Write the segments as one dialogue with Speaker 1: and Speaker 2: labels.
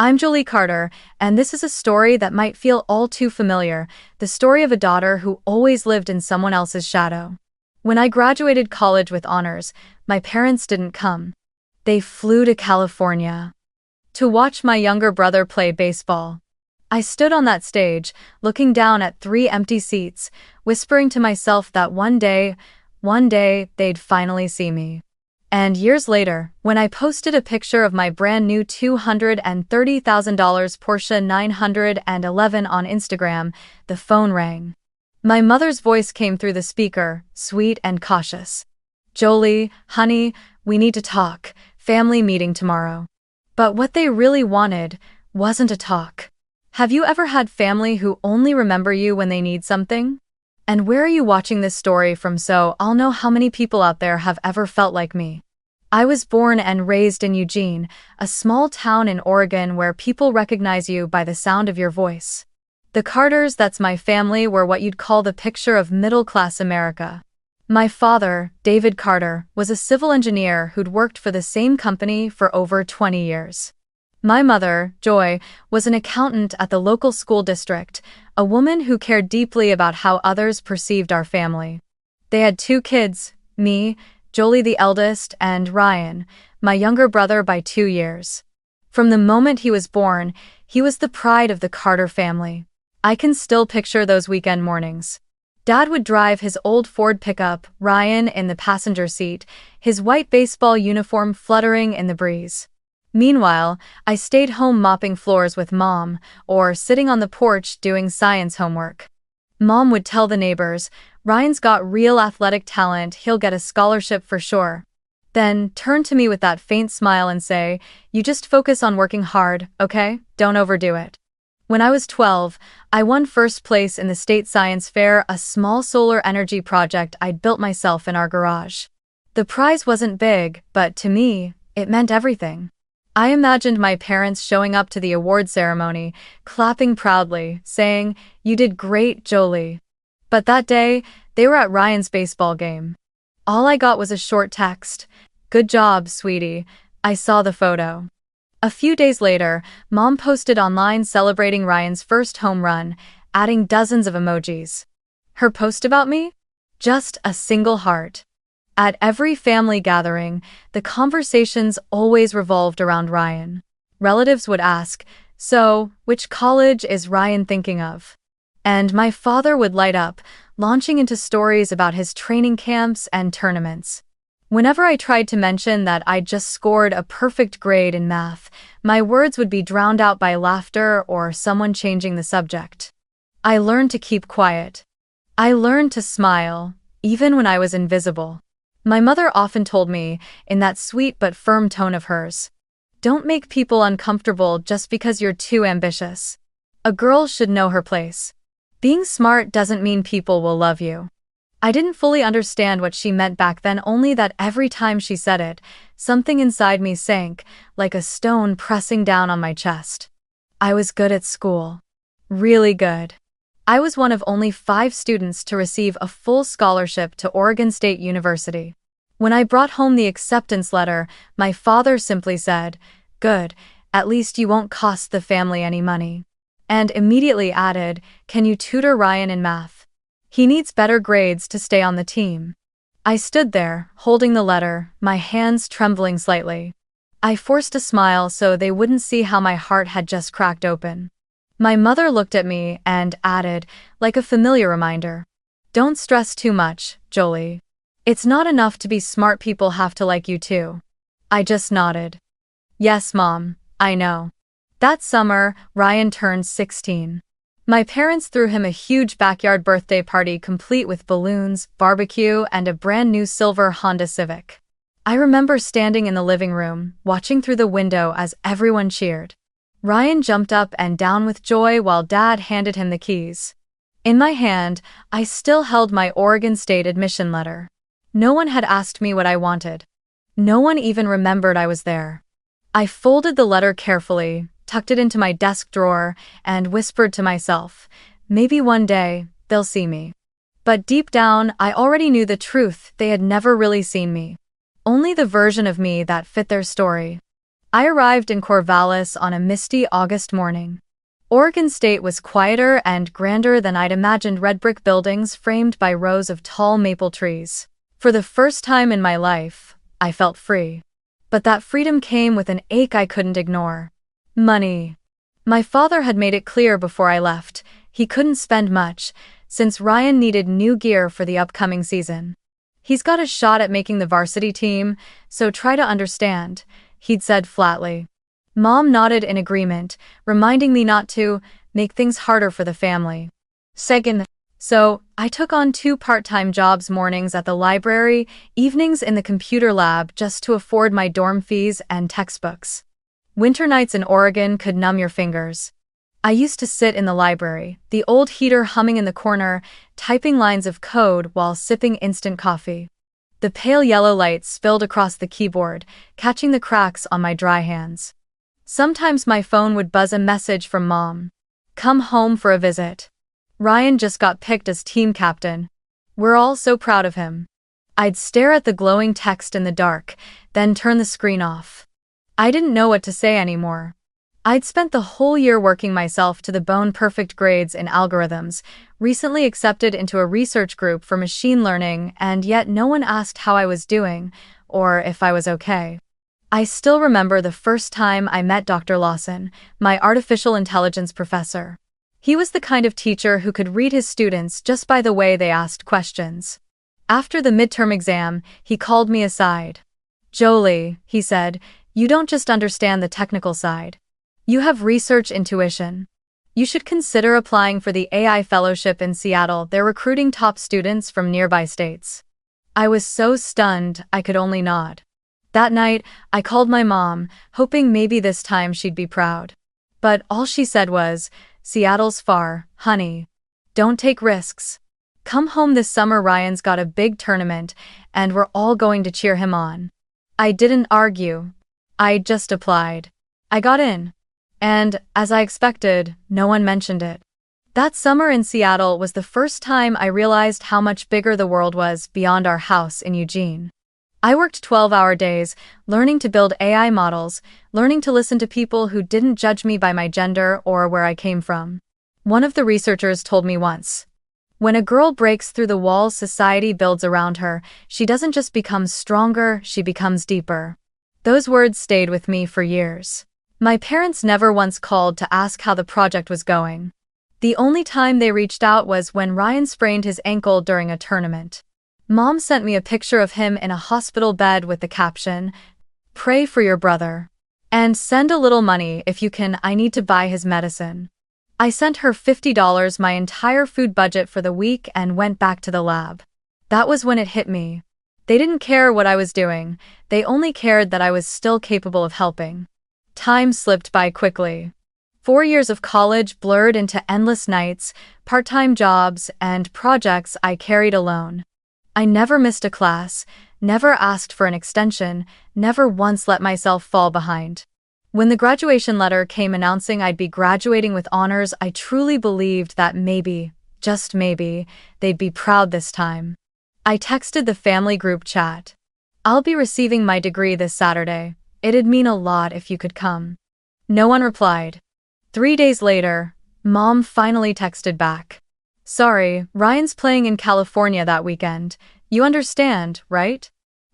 Speaker 1: I'm Julie Carter, and this is a story that might feel all too familiar, the story of a daughter who always lived in someone else's shadow. When I graduated college with honors, my parents didn't come. They flew to California to watch my younger brother play baseball. I stood on that stage, looking down at 3 empty seats, whispering to myself that one day, they'd finally see me. And years later, when I posted a picture of my brand new $230,000 Porsche 911 on Instagram, the phone rang. My mother's voice came through the speaker, sweet and cautious. "Jolie, honey, we need to talk. Family meeting tomorrow." But what they really wanted wasn't a talk. Have you ever had family who only remember you when they need something? And where are you watching this story from so I'll know how many people out there have ever felt like me? I was born and raised in Eugene, a small town in Oregon where people recognize you by the sound of your voice. The Carters, that's my family, were what you'd call the picture of middle-class America. My father, David Carter, was a civil engineer who'd worked for the same company for over 20 years. My mother, Joy, was an accountant at the local school district, a woman who cared deeply about how others perceived our family. They had 2 kids, me, Jolie the eldest, and Ryan, my younger brother by 2 years. From the moment he was born, he was the pride of the Carter family. I can still picture those weekend mornings. Dad would drive his old Ford pickup, Ryan in the passenger seat, his white baseball uniform fluttering in the breeze. Meanwhile, I stayed home mopping floors with Mom, or sitting on the porch doing science homework. Mom would tell the neighbors, "Ryan's got real athletic talent, he'll get a scholarship for sure." Then turn to me with that faint smile and say, "You just focus on working hard, okay? Don't overdo it." When I was 12, I won first place in the state science fair, a small solar energy project I'd built myself in our garage. The prize wasn't big, but to me, it meant everything. I imagined my parents showing up to the award ceremony, clapping proudly, saying, "You did great, Jolie." But that day, they were at Ryan's baseball game. All I got was a short text, "Good job, sweetie. I saw the photo." A few days later, Mom posted online celebrating Ryan's first home run, adding dozens of emojis. Her post about me? Just a single heart. At every family gathering, the conversations always revolved around Ryan. Relatives would ask, "So, which college is Ryan thinking of?" And my father would light up, launching into stories about his training camps and tournaments. Whenever I tried to mention that I'd just scored a perfect grade in math, my words would be drowned out by laughter or someone changing the subject. I learned to keep quiet. I learned to smile, even when I was invisible. My mother often told me, in that sweet but firm tone of hers, "Don't make people uncomfortable just because you're too ambitious. A girl should know her place. Being smart doesn't mean people will love you." I didn't fully understand what she meant back then, only that every time she said it, something inside me sank, like a stone pressing down on my chest. I was good at school. Really good. I was one of only 5 students to receive a full scholarship to Oregon State University. When I brought home the acceptance letter, my father simply said, "Good, at least you won't cost the family any money." And immediately added, "Can you tutor Ryan in math? He needs better grades to stay on the team." I stood there, holding the letter, my hands trembling slightly. I forced a smile so they wouldn't see how my heart had just cracked open. My mother looked at me and added, like a familiar reminder, "Don't stress too much, Jolie. It's not enough to be smart, people have to like you too." I just nodded. "Yes, Mom, I know." That summer, Ryan turned 16. My parents threw him a huge backyard birthday party complete with balloons, barbecue, and a brand new silver Honda Civic. I remember standing in the living room, watching through the window as everyone cheered. Ryan jumped up and down with joy while Dad handed him the keys. In my hand, I still held my Oregon State admission letter. No one had asked me what I wanted. No one even remembered I was there. I folded the letter carefully, tucked it into my desk drawer, and whispered to myself, "Maybe one day, they'll see me." But deep down, I already knew the truth. They had never really seen me. Only the version of me that fit their story. I arrived in Corvallis on a misty August morning. Oregon State was quieter and grander than I'd imagined, red brick buildings framed by rows of tall maple trees. For the first time in my life, I felt free. But that freedom came with an ache I couldn't ignore. Money. My father had made it clear before I left, he couldn't spend much, since Ryan needed new gear for the upcoming season. He's got a shot at making the varsity team, so try to understand, he'd said flatly. Mom nodded in agreement, reminding me not to make things harder for the family. Second, so I took on 2 part-time jobs, mornings at the library, evenings in the computer lab, just to afford my dorm fees and textbooks. Winter nights in Oregon could numb your fingers. I used to sit in the library, the old heater humming in the corner, typing lines of code while sipping instant coffee. The pale yellow light spilled across the keyboard, catching the cracks on my dry hands. Sometimes my phone would buzz a message from Mom. Come home for a visit. Ryan just got picked as team captain. We're all so proud of him. I'd stare at the glowing text in the dark, then turn the screen off. I didn't know what to say anymore. I'd spent the whole year working myself to the bone, perfect grades in algorithms, recently accepted into a research group for machine learning, and yet no one asked how I was doing, or if I was okay. I still remember the first time I met Dr. Lawson, my artificial intelligence professor. He was the kind of teacher who could read his students just by the way they asked questions. After the midterm exam, he called me aside. "Jolie," he said, "you don't just understand the technical side. You have research intuition. You should consider applying for the AI fellowship in Seattle. They're recruiting top students from nearby states." I was so stunned, I could only nod. That night, I called my mom, hoping maybe this time she'd be proud. But all she said was, "Seattle's far, honey. Don't take risks. Come home this summer. Ryan's got a big tournament, and we're all going to cheer him on." I didn't argue. I just applied. I got in. And, as I expected, no one mentioned it. That summer in Seattle was the first time I realized how much bigger the world was beyond our house in Eugene. I worked 12-hour days, learning to build AI models, learning to listen to people who didn't judge me by my gender or where I came from. One of the researchers told me once, "When a girl breaks through the walls society builds around her, she doesn't just become stronger, she becomes deeper." Those words stayed with me for years. My parents never once called to ask how the project was going. The only time they reached out was when Ryan sprained his ankle during a tournament. Mom sent me a picture of him in a hospital bed with the caption, "Pray for your brother. And send a little money if you can, I need to buy his medicine." I sent her $50, my entire food budget for the week, and went back to the lab. That was when it hit me. They didn't care what I was doing, they only cared that I was still capable of helping. Time slipped by quickly. 4 years of college blurred into endless nights, part-time jobs, and projects I carried alone. I never missed a class, never asked for an extension, never once let myself fall behind. When the graduation letter came announcing I'd be graduating with honors, I truly believed that maybe, just maybe, they'd be proud this time. I texted the family group chat. "I'll be receiving my degree this Saturday. It'd mean a lot if you could come." No one replied. 3 days later, Mom finally texted back. "Sorry, Ryan's playing in California that weekend. You understand, right?"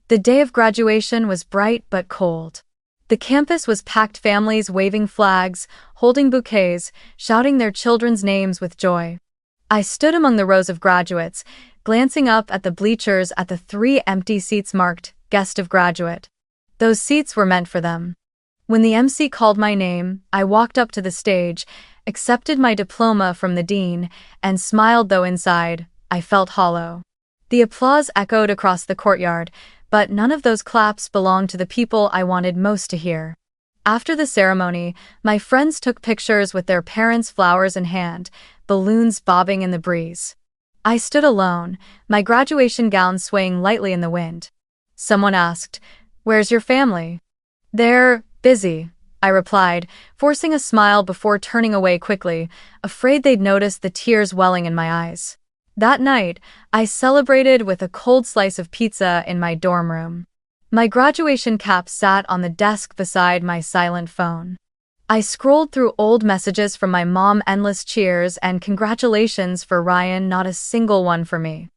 Speaker 1: The day of graduation was bright but cold. The campus was packed, families waving flags, holding bouquets, shouting their children's names with joy. I stood among the rows of graduates, glancing up at the bleachers at the 3 empty seats marked, "Guest of Graduate." Those seats were meant for them. When the MC called my name, I walked up to the stage, accepted my diploma from the dean, and smiled, though inside, I felt hollow. The applause echoed across the courtyard, but none of those claps belonged to the people I wanted most to hear. After the ceremony, my friends took pictures with their parents, flowers in hand, balloons bobbing in the breeze. I stood alone, my graduation gown swaying lightly in the wind. Someone asked, "Where's your family?" "They're busy," I replied, forcing a smile before turning away quickly, afraid they'd notice the tears welling in my eyes. That night, I celebrated with a cold slice of pizza in my dorm room. My graduation cap sat on the desk beside my silent phone. I scrolled through old messages from my mom, endless cheers and congratulations for Ryan, not a single one for me.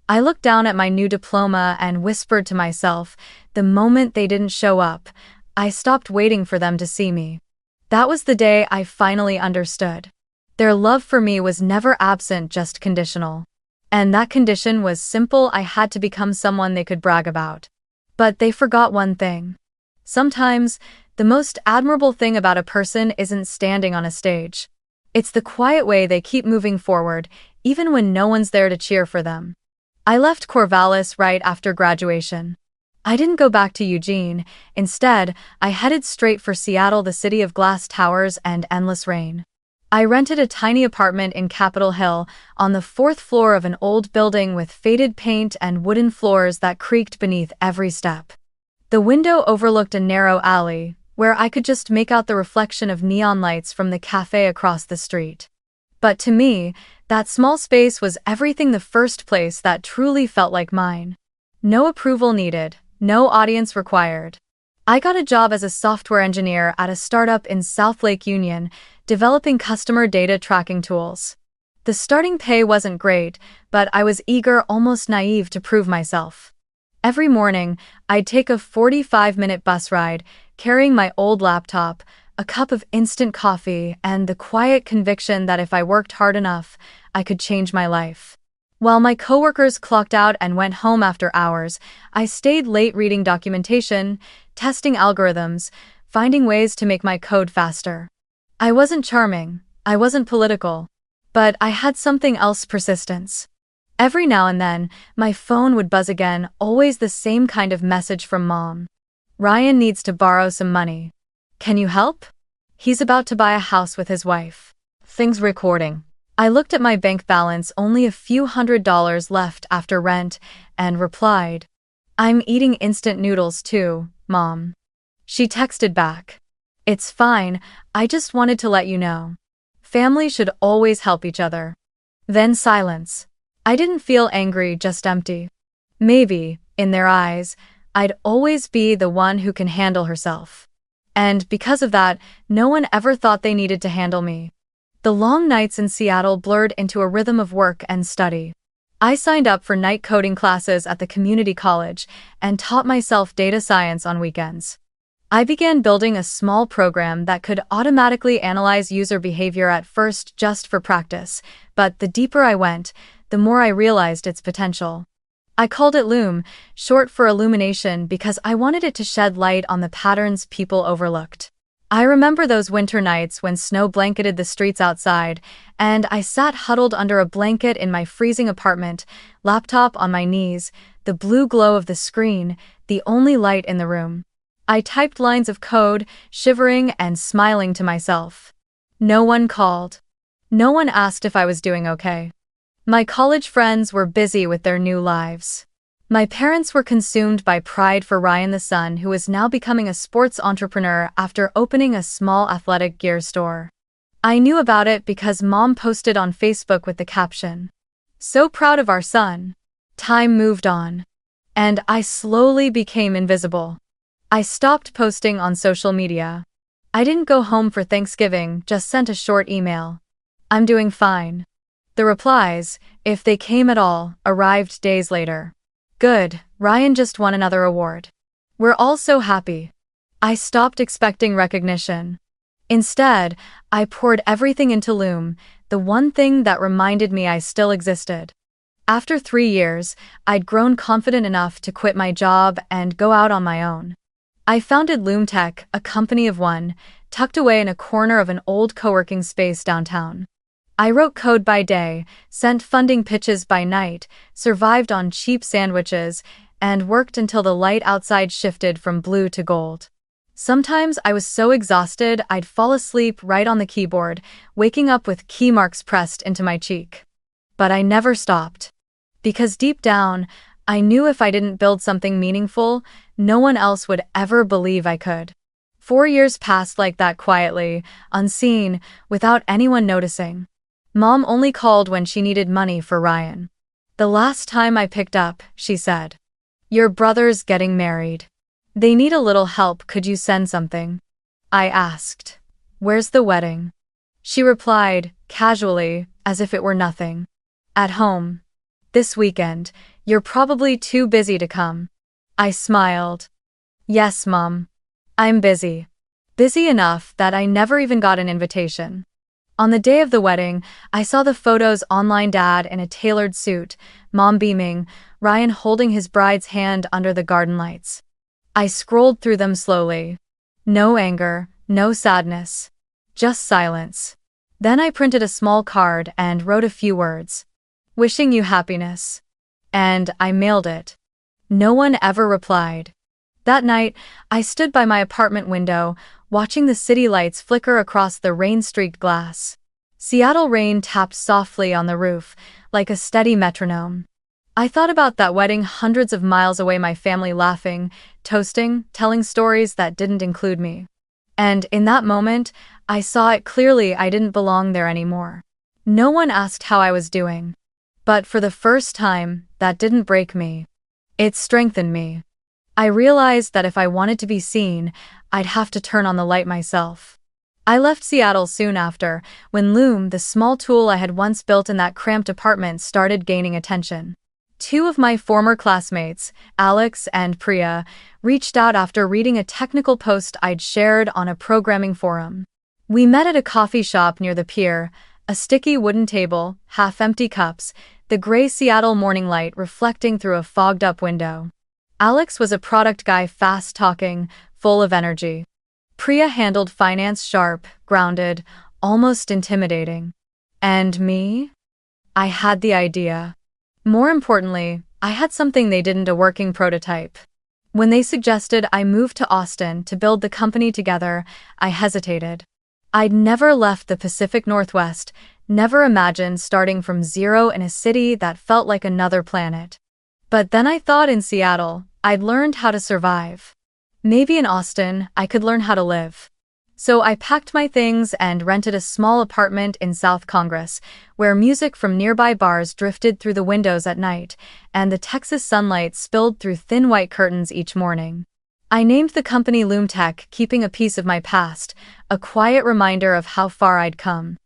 Speaker 1: I looked down at my new diploma and whispered to myself, the moment they didn't show up, I stopped waiting for them to see me. That was the day I finally understood. Their love for me was never absent, just conditional. And that condition was simple: I had to become someone they could brag about. But they forgot one thing. Sometimes, the most admirable thing about a person isn't standing on a stage. It's the quiet way they keep moving forward, even when no one's there to cheer for them. I left Corvallis right after graduation. I didn't go back to Eugene. Instead, I headed straight for Seattle, the city of glass towers and endless rain. I rented a tiny apartment in Capitol Hill, on the fourth floor of an old building with faded paint and wooden floors that creaked beneath every step. The window overlooked a narrow alley, where I could just make out the reflection of neon lights from the cafe across the street. But to me, that small space was everything, the first place that truly felt like mine. No approval needed, no audience required. I got a job as a software engineer at a startup in South Lake Union, developing customer data tracking tools. The starting pay wasn't great, but I was eager, almost naive, to prove myself. Every morning, I'd take a 45-minute bus ride, carrying my old laptop, a cup of instant coffee, and the quiet conviction that if I worked hard enough, I could change my life. While my coworkers clocked out and went home after hours, I stayed late reading documentation, testing algorithms, finding ways to make my code faster. I wasn't charming, I wasn't political, but I had something else: persistence. Every now and then, my phone would buzz again, always the same kind of message from Mom. Ryan needs to borrow some money. Can you help? He's about to buy a house with his wife. Things recording. I looked at my bank balance, only a few $100s left after rent, and replied, I'm eating instant noodles too, Mom. She texted back, It's fine, I just wanted to let you know. Family should always help each other. Then silence. I didn't feel angry, just empty. Maybe, in their eyes, I'd always be the one who can handle herself. And because of that, no one ever thought they needed to handle me. The long nights in Seattle blurred into a rhythm of work and study. I signed up for night coding classes at the community college and taught myself data science on weekends. I began building a small program that could automatically analyze user behavior, at first just for practice, but the deeper I went, the more I realized its potential. I called it Loom, short for illumination, because I wanted it to shed light on the patterns people overlooked. I remember those winter nights when snow blanketed the streets outside, and I sat huddled under a blanket in my freezing apartment, laptop on my knees, the blue glow of the screen, the only light in the room. I typed lines of code, shivering and smiling to myself. No one called. No one asked if I was doing okay. My college friends were busy with their new lives. My parents were consumed by pride for Ryan, the son who was now becoming a sports entrepreneur after opening a small athletic gear store. I knew about it because Mom posted on Facebook with the caption, So proud of our son. Time moved on. And I slowly became invisible. I stopped posting on social media. I didn't go home for Thanksgiving, just sent a short email. I'm doing fine. The replies, if they came at all, arrived days later. Good, Ryan just won another award. We're all so happy. I stopped expecting recognition. Instead, I poured everything into Loom, the one thing that reminded me I still existed. After 3 years, I'd grown confident enough to quit my job and go out on my own. I founded Loom Tech, a company of one, tucked away in a corner of an old co-working space downtown. I wrote code by day, sent funding pitches by night, survived on cheap sandwiches, and worked until the light outside shifted from blue to gold. Sometimes I was so exhausted I'd fall asleep right on the keyboard, waking up with key marks pressed into my cheek. But I never stopped. Because deep down, I knew if I didn't build something meaningful, no one else would ever believe I could. 4 years passed like that, quietly, unseen, without anyone noticing. Mom only called when she needed money for Ryan. The last time I picked up, she said, Your brother's getting married. They need a little help, could you send something? I asked. Where's the wedding? She replied, casually, as if it were nothing. At home. This weekend. You're probably too busy to come. I smiled. Yes, Mom. I'm busy. Busy enough that I never even got an invitation. On the day of the wedding, I saw the photos online, Dad in a tailored suit, Mom beaming, Ryan holding his bride's hand under the garden lights. I scrolled through them slowly. No anger, no sadness. Just silence. Then I printed a small card and wrote a few words. Wishing you happiness. And I mailed it. No one ever replied. That night, I stood by my apartment window, watching the city lights flicker across the rain-streaked glass. Seattle rain tapped softly on the roof, like a steady metronome. I thought about that wedding hundreds of miles away, my family laughing, toasting, telling stories that didn't include me. And in that moment, I saw it clearly, I didn't belong there anymore. No one asked how I was doing. But for the first time, that didn't break me. It strengthened me. I realized that if I wanted to be seen, I'd have to turn on the light myself. I left Seattle soon after, when Loom, the small tool I had once built in that cramped apartment, started gaining attention. Two of my former classmates, Alex and Priya, reached out after reading a technical post I'd shared on a programming forum. We met at a coffee shop near the pier, a sticky wooden table, half-empty cups, the gray Seattle morning light reflecting through a fogged-up window. Alex was a product guy, fast-talking, full of energy. Priya handled finance, sharp, grounded, almost intimidating. And me? I had the idea. More importantly, I had something they didn't, a working prototype. When they suggested I move to Austin to build the company together, I hesitated. I'd never left the Pacific Northwest, never imagined starting from zero in a city that felt like another planet. But then I thought, in Seattle, I'd learned how to survive. Maybe in Austin, I could learn how to live. So I packed my things and rented a small apartment in South Congress, where music from nearby bars drifted through the windows at night, and the Texas sunlight spilled through thin white curtains each morning. I named the company LoomTech, keeping a piece of my past, a quiet reminder of how far I'd come.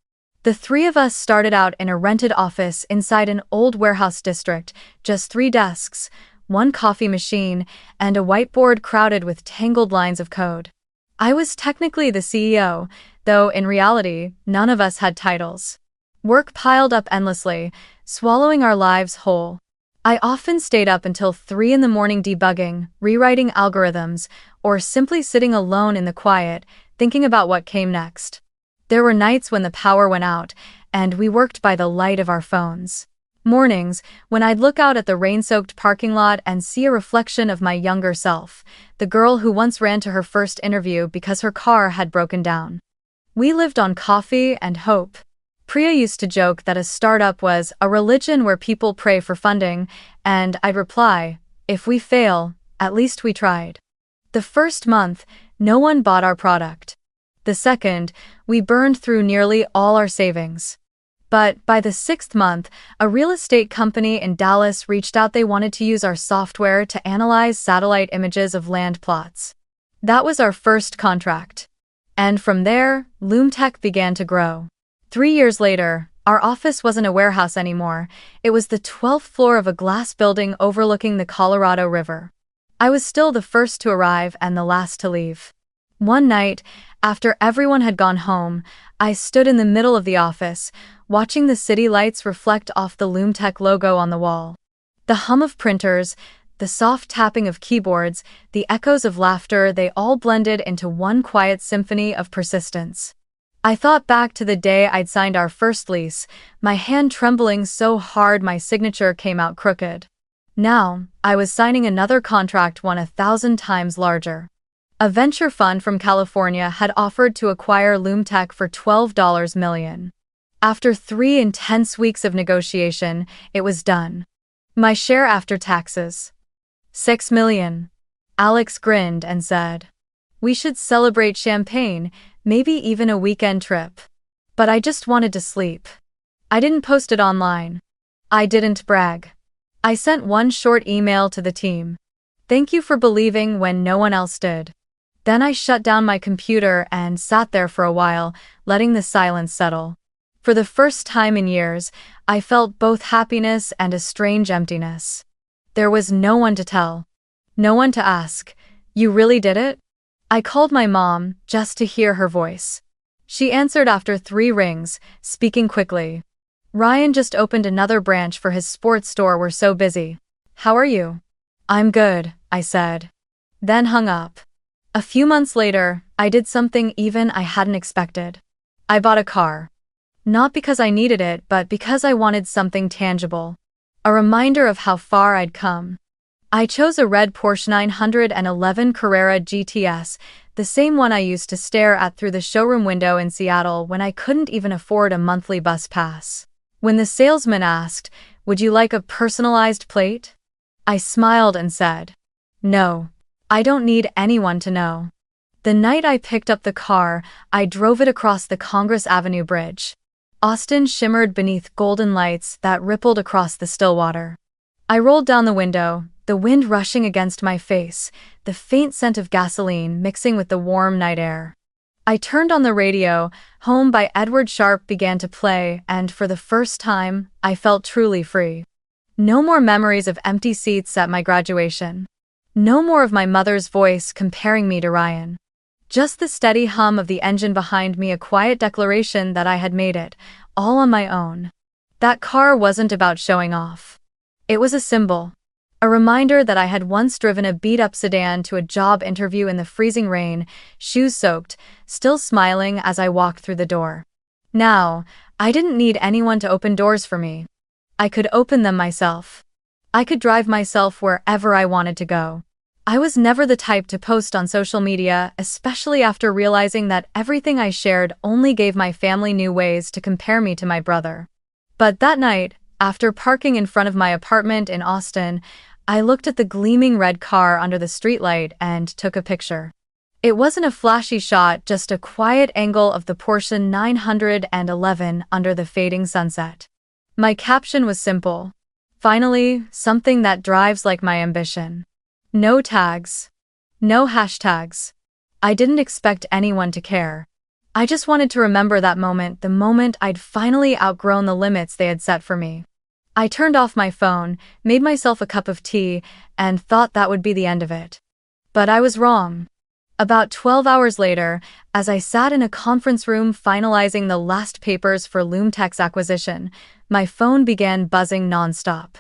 Speaker 1: The three of us started out in a rented office inside an old warehouse district, just 3 desks, 1 coffee machine, and a whiteboard crowded with tangled lines of code. I was technically the CEO, though in reality, none of us had titles. Work piled up endlessly, swallowing our lives whole. I often stayed up until 3 in the morning debugging, rewriting algorithms, or simply sitting alone in the quiet, thinking about what came next. There were nights when the power went out, and we worked by the light of our phones. Mornings, when I'd look out at the rain-soaked parking lot and see a reflection of my younger self, the girl who once ran to her first interview because her car had broken down. We lived on coffee and hope. Priya used to joke that a startup was a religion where people pray for funding, and I'd reply, if we fail, at least we tried. The first month, no one bought our product. The second, we burned through nearly all our savings. But by the 6th month, a real estate company in Dallas reached out. They wanted to use our software to analyze satellite images of land plots. That was our first contract. And from there, LoomTech began to grow. 3 years later, our office wasn't a warehouse anymore. It was the 12th floor of a glass building overlooking the Colorado River. I was still the first to arrive and the last to leave. One night, after everyone had gone home, I stood in the middle of the office, watching the city lights reflect off the LoomTech logo on the wall. The hum of printers, the soft tapping of keyboards, the echoes of laughter, they all blended into one quiet symphony of persistence. I thought back to the day I'd signed our first lease, my hand trembling so hard my signature came out crooked. Now, I was signing another contract, one 1,000 times larger. A venture fund from California had offered to acquire LoomTech for $12 million. After 3 intense weeks of negotiation, it was done. My share after taxes. $6 million. Alex grinned and said, "We should celebrate champagne, maybe even a weekend trip." But I just wanted to sleep. I didn't post it online. I didn't brag. I sent one short email to the team. Thank you for believing when no one else did. Then I shut down my computer and sat there for a while, letting the silence settle. For the first time in years, I felt both happiness and a strange emptiness. There was no one to tell. No one to ask, "You really did it?" I called my mom, just to hear her voice. She answered after 3 rings, speaking quickly. "Ryan just opened another branch for his sports store, we're so busy. How are you?" "I'm good," I said. Then hung up. A few months later, I did something even I hadn't expected. I bought a car. Not because I needed it, but because I wanted something tangible. A reminder of how far I'd come. I chose a red Porsche 911 Carrera GTS, the same one I used to stare at through the showroom window in Seattle when I couldn't even afford a monthly bus pass. When the salesman asked, "Would you like a personalized plate?" I smiled and said, "No. I don't need anyone to know." The night I picked up the car, I drove it across the Congress Avenue Bridge. Austin shimmered beneath golden lights that rippled across the still water. I rolled down the window, the wind rushing against my face, the faint scent of gasoline mixing with the warm night air. I turned on the radio, Home by Edward Sharpe began to play, and for the first time, I felt truly free. No more memories of empty seats at my graduation. No more of my mother's voice comparing me to Ryan. Just the steady hum of the engine behind me, a quiet declaration that I had made it, all on my own. That car wasn't about showing off. It was a symbol. A reminder that I had once driven a beat-up sedan to a job interview in the freezing rain, shoes soaked, still smiling as I walked through the door. Now, I didn't need anyone to open doors for me. I could open them myself. I could drive myself wherever I wanted to go. I was never the type to post on social media, especially after realizing that everything I shared only gave my family new ways to compare me to my brother. But that night, after parking in front of my apartment in Austin, I looked at the gleaming red car under the streetlight and took a picture. It wasn't a flashy shot, just a quiet angle of the Porsche 911 under the fading sunset. My caption was simple. Finally, something that drives like my ambition. No tags. No hashtags. I didn't expect anyone to care. I just wanted to remember that moment, the moment I'd finally outgrown the limits they had set for me. I turned off my phone, made myself a cup of tea, and thought that would be the end of it. But I was wrong. About 12 hours later, as I sat in a conference room finalizing the last papers for Loomtech's acquisition, my phone began buzzing nonstop.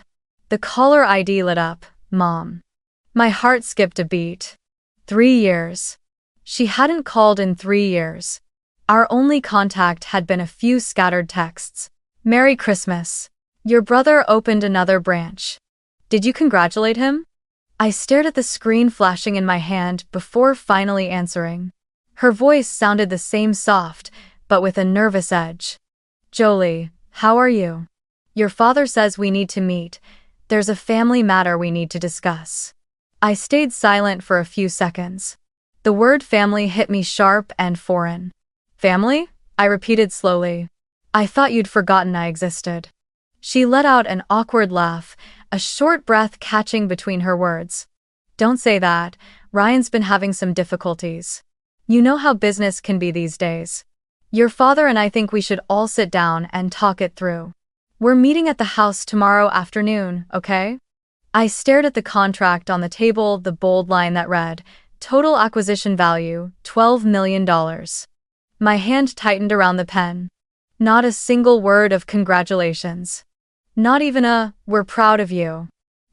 Speaker 1: The caller ID lit up, Mom. My heart skipped a beat. 3 years. She hadn't called in 3 years. Our only contact had been a few scattered texts. "Merry Christmas. Your brother opened another branch. Did you congratulate him?" I stared at the screen flashing in my hand before finally answering. Her voice sounded the same, soft, but with a nervous edge. "Jolie, how are you? Your father says we need to meet. There's a family matter we need to discuss." I stayed silent for a few seconds. The word family hit me sharp and foreign. "Family?" I repeated slowly. "I thought you'd forgotten I existed." She let out an awkward laugh, a short breath catching between her words. "Don't say that. Ryan's been having some difficulties. You know how business can be these days. Your father and I think we should all sit down and talk it through. We're meeting at the house tomorrow afternoon, okay?" I stared at the contract on the table, the bold line that read, "Total acquisition value, $12 million. My hand tightened around the pen. Not a single word of congratulations. Not even a, "We're proud of you."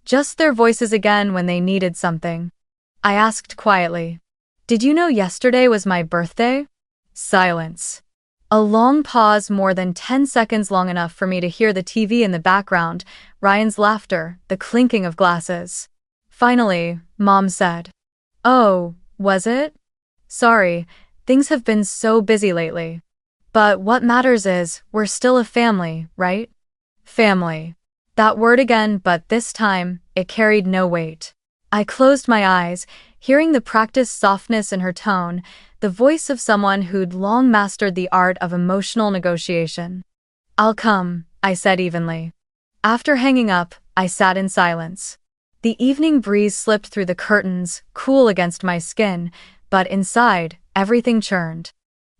Speaker 1: Just their voices again when they needed something. I asked quietly, "Did you know yesterday was my birthday?" Silence. A long pause, more than 10 seconds, long enough for me to hear the TV in the background, Ryan's laughter, the clinking of glasses. Finally, Mom said, "Oh, was it? Sorry, things have been so busy lately. But what matters is, we're still a family, right?" Family. That word again, but this time, it carried no weight. I closed my eyes, hearing the practiced softness in her tone, the voice of someone who'd long mastered the art of emotional negotiation. "I'll come," I said evenly. After hanging up, I sat in silence. The evening breeze slipped through the curtains, cool against my skin, but inside, everything churned.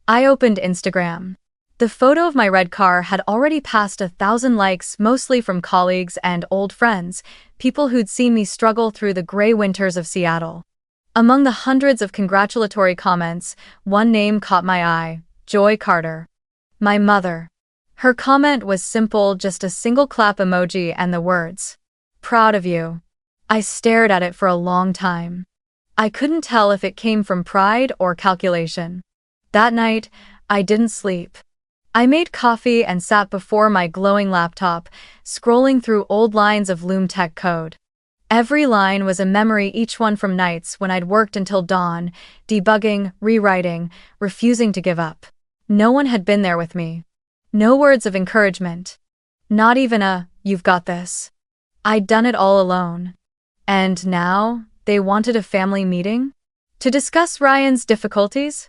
Speaker 1: I opened Instagram. The photo of my red car had already passed 1,000 likes, mostly from colleagues and old friends, people who'd seen me struggle through the gray winters of Seattle. Among the hundreds of congratulatory comments, one name caught my eye: Joy Carter. My mother. Her comment was simple, just a single clap emoji and the words, "Proud of you." I stared at it for a long time. I couldn't tell if it came from pride or calculation. That night, I didn't sleep. I made coffee and sat before my glowing laptop, scrolling through old lines of Loom tech code. Every line was a memory, each one from nights when I'd worked until dawn, debugging, rewriting, refusing to give up. No one had been there with me. No words of encouragement. Not even a, "You've got this." I'd done it all alone. And now, they wanted a family meeting? To discuss Ryan's difficulties?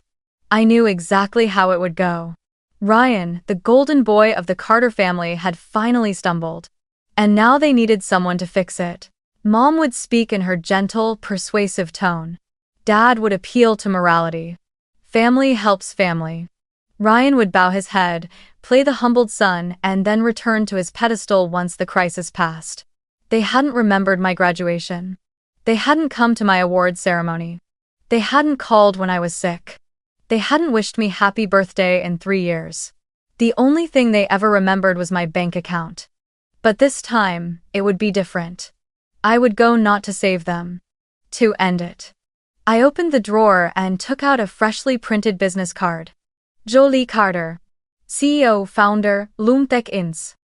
Speaker 1: I knew exactly how it would go. Ryan, the golden boy of the Carter family, had finally stumbled. And now they needed someone to fix it. Mom would speak in her gentle, persuasive tone. Dad would appeal to morality. Family helps family. Ryan would bow his head, play the humbled son, and then return to his pedestal once the crisis passed. They hadn't remembered my graduation. They hadn't come to my award ceremony. They hadn't called when I was sick. They hadn't wished me happy birthday in 3 years. The only thing they ever remembered was my bank account. But this time, it would be different. I would go not to save them. To end it. I opened the drawer and took out a freshly printed business card. Jolie Carter, CEO, founder, Loomtech Inc.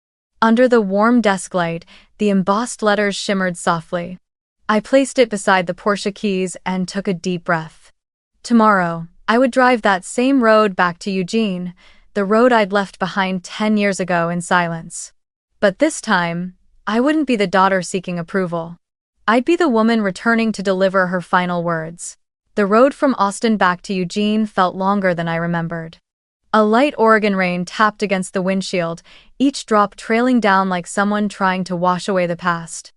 Speaker 1: Under the warm desk light, the embossed letters shimmered softly. I placed it beside the Porsche keys and took a deep breath. Tomorrow, I would drive that same road back to Eugene, the road I'd left behind 10 years ago, in silence. But this time, I wouldn't be the daughter seeking approval. I'd be the woman returning to deliver her final words. The road from Austin back to Eugene felt longer than I remembered. A light Oregon rain tapped against the windshield, each drop trailing down like someone trying to wash away the past.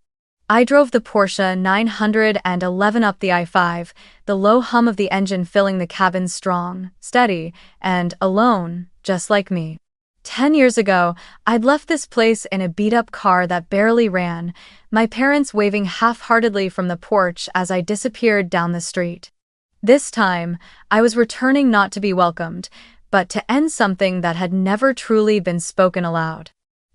Speaker 1: I drove the Porsche 911 up the I-5, the low hum of the engine filling the cabin, strong, steady, and alone, just like me. 10 years ago, I'd left this place in a beat-up car that barely ran, my parents waving half-heartedly from the porch as I disappeared down the street. This time, I was returning not to be welcomed, but to end something that had never truly been spoken aloud.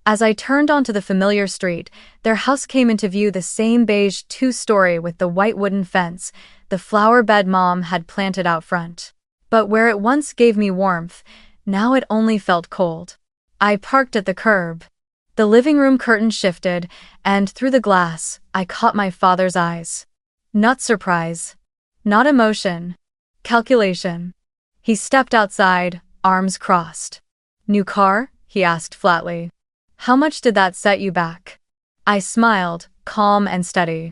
Speaker 1: As I turned onto the familiar street, their house came into view, the same beige two-story with the white wooden fence, the flower bed Mom had planted out front. But where it once gave me warmth, now it only felt cold. I parked at the curb. The living room curtain shifted, and through the glass, I caught my father's eyes. Not surprise. Not emotion. Calculation. He stepped outside, arms crossed. "New car?" he asked flatly. "How much did that set you back?" I smiled, calm and steady.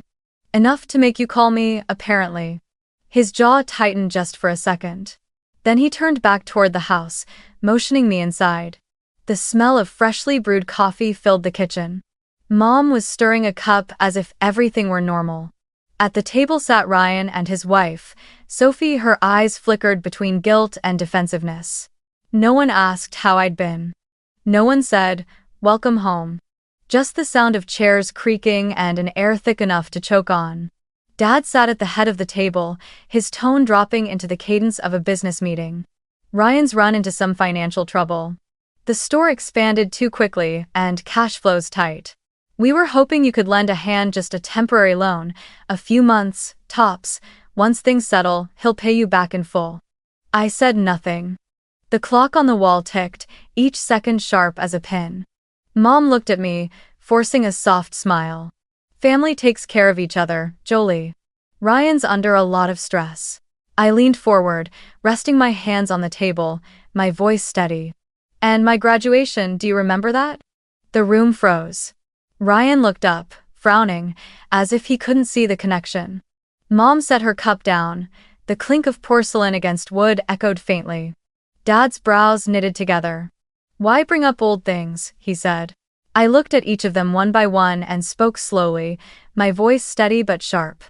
Speaker 1: "Enough to make you call me, apparently." His jaw tightened just for a second. Then he turned back toward the house, motioning me inside. The smell of freshly brewed coffee filled the kitchen. Mom was stirring a cup as if everything were normal. At the table sat Ryan and his wife, Sophie, her eyes flickered between guilt and defensiveness. No one asked how I'd been. No one said, "Welcome home." Just the sound of chairs creaking and an air thick enough to choke on. Dad sat at the head of the table, his tone dropping into the cadence of a business meeting. "Ryan's run into some financial trouble. The store expanded too quickly and cash flow's tight. We were hoping you could lend a hand, just a temporary loan, a few months, tops. Once things settle, he'll pay you back in full." I said nothing. The clock on the wall ticked, each second sharp as a pin. Mom looked at me, forcing a soft smile. "Family takes care of each other, Jolie. Ryan's under a lot of stress." I leaned forward, resting my hands on the table, my voice steady. "And my graduation, do you remember that?" The room froze. Ryan looked up, frowning, as if he couldn't see the connection. Mom set her cup down. The clink of porcelain against wood echoed faintly. Dad's brows knitted together. "Why bring up old things?" he said. I looked at each of them one by one and spoke slowly, my voice steady but sharp.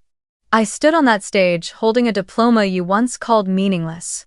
Speaker 1: I stood on that stage holding a diploma you once called meaningless.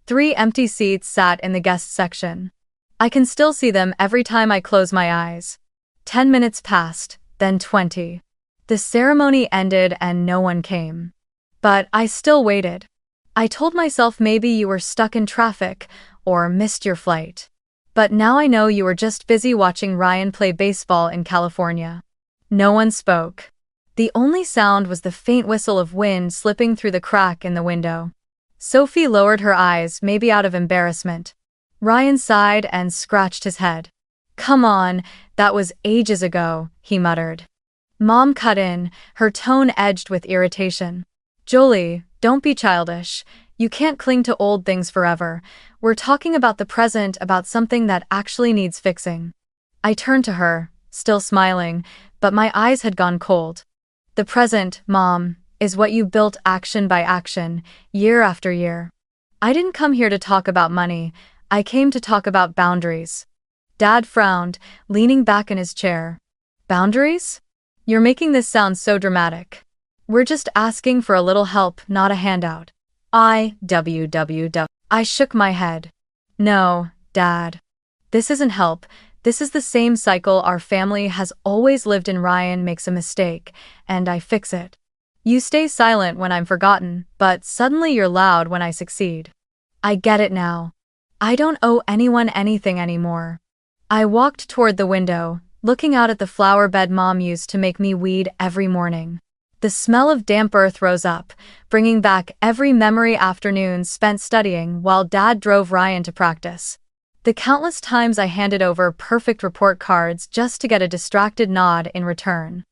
Speaker 1: 3 empty seats sat in the guest section. I can still see them every time I close my eyes. 10 minutes passed, then 20. The ceremony ended and no one came. But I still waited. I told myself maybe you were stuck in traffic or missed your flight. But now I know you were just busy watching Ryan play baseball in California. No one spoke. The only sound was the faint whistle of wind slipping through the crack in the window. Sophie lowered her eyes, maybe out of embarrassment. Ryan sighed and scratched his head. "Come on, that was ages ago," he muttered. Mom cut in, her tone edged with irritation. "Jolie, don't be childish. You can't cling to old things forever. We're talking about the present, about something that actually needs fixing." I turned to her, still smiling, but my eyes had gone cold. "The present, Mom, is what you built action by action, year after year. I didn't come here to talk about money, I came to talk about boundaries." Dad frowned, leaning back in his chair. "Boundaries? You're making this sound so dramatic. We're just asking for a little help, not a handout." I shook my head. "No, Dad. This isn't help. This is the same cycle our family has always lived in. Ryan makes a mistake, and I fix it. You stay silent when I'm forgotten, but suddenly you're loud when I succeed. I get it now. I don't owe anyone anything anymore." I walked toward the window, looking out at the flower bed Mom used to make me weed every morning. The smell of damp earth rose up, bringing back every memory afternoons spent studying while Dad drove Ryan to practice. The countless times I handed over perfect report cards just to get a distracted nod in return.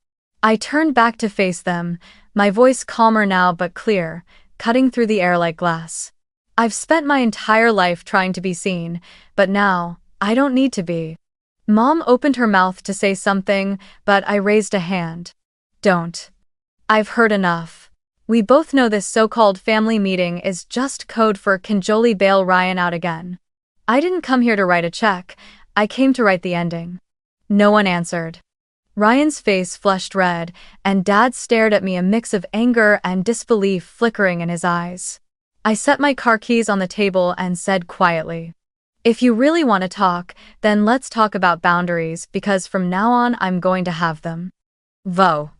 Speaker 1: I turned back to face them, my voice calmer now but clear, cutting through the air like glass. "I've spent my entire life trying to be seen, but now, I don't need to be." Mom opened her mouth to say something, but I raised a hand. "Don't. I've heard enough. We both know this so-called family meeting is just code for 'Can Jolie bail Ryan out again?' I didn't come here to write a check, I came to write the ending." No one answered. Ryan's face flushed red, and Dad stared at me, a mix of anger and disbelief flickering in his eyes. I set my car keys on the table and said quietly, "If you really want to talk, then let's talk about boundaries, because from now on I'm going to have them." "Vo."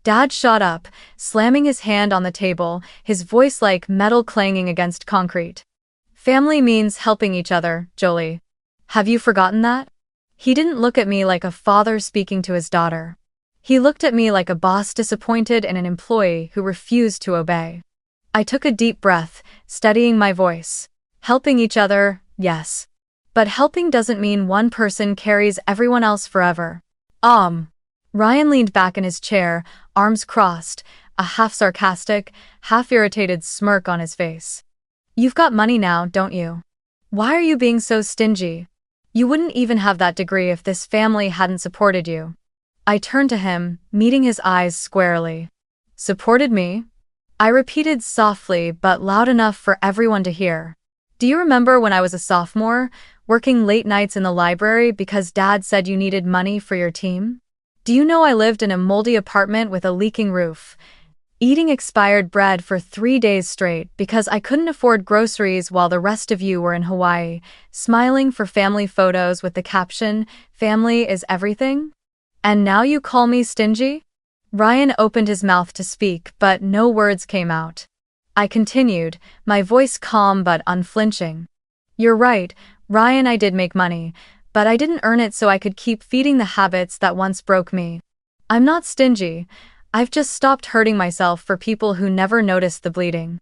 Speaker 1: Dad shot up, slamming his hand on the table, his voice like metal clanging against concrete. "Family means helping each other, Jolie. Have you forgotten that?" He didn't look at me like a father speaking to his daughter. He looked at me like a boss disappointed in an employee who refused to obey. I took a deep breath, steadying my voice. "Helping each other, yes. But helping doesn't mean one person carries everyone else forever." Ryan leaned back in his chair, arms crossed, a half-sarcastic, half-irritated smirk on his face. "You've got money now, don't you? Why are you being so stingy? You wouldn't even have that degree if this family hadn't supported you." I turned to him, meeting his eyes squarely. "Supported me?" I repeated softly but loud enough for everyone to hear. "Do you remember when I was a sophomore, working late nights in the library because Dad said you needed money for your team? Do you know I lived in a moldy apartment with a leaking roof, eating expired bread for 3 days straight because I couldn't afford groceries while the rest of you were in Hawaii, smiling for family photos with the caption, 'Family is everything'? And now you call me stingy?" Ryan opened his mouth to speak, but no words came out. I continued, my voice calm but unflinching. "You're right, Ryan, I did make money, but I didn't earn it so I could keep feeding the habits that once broke me. I'm not stingy. I've just stopped hurting myself for people who never noticed the bleeding."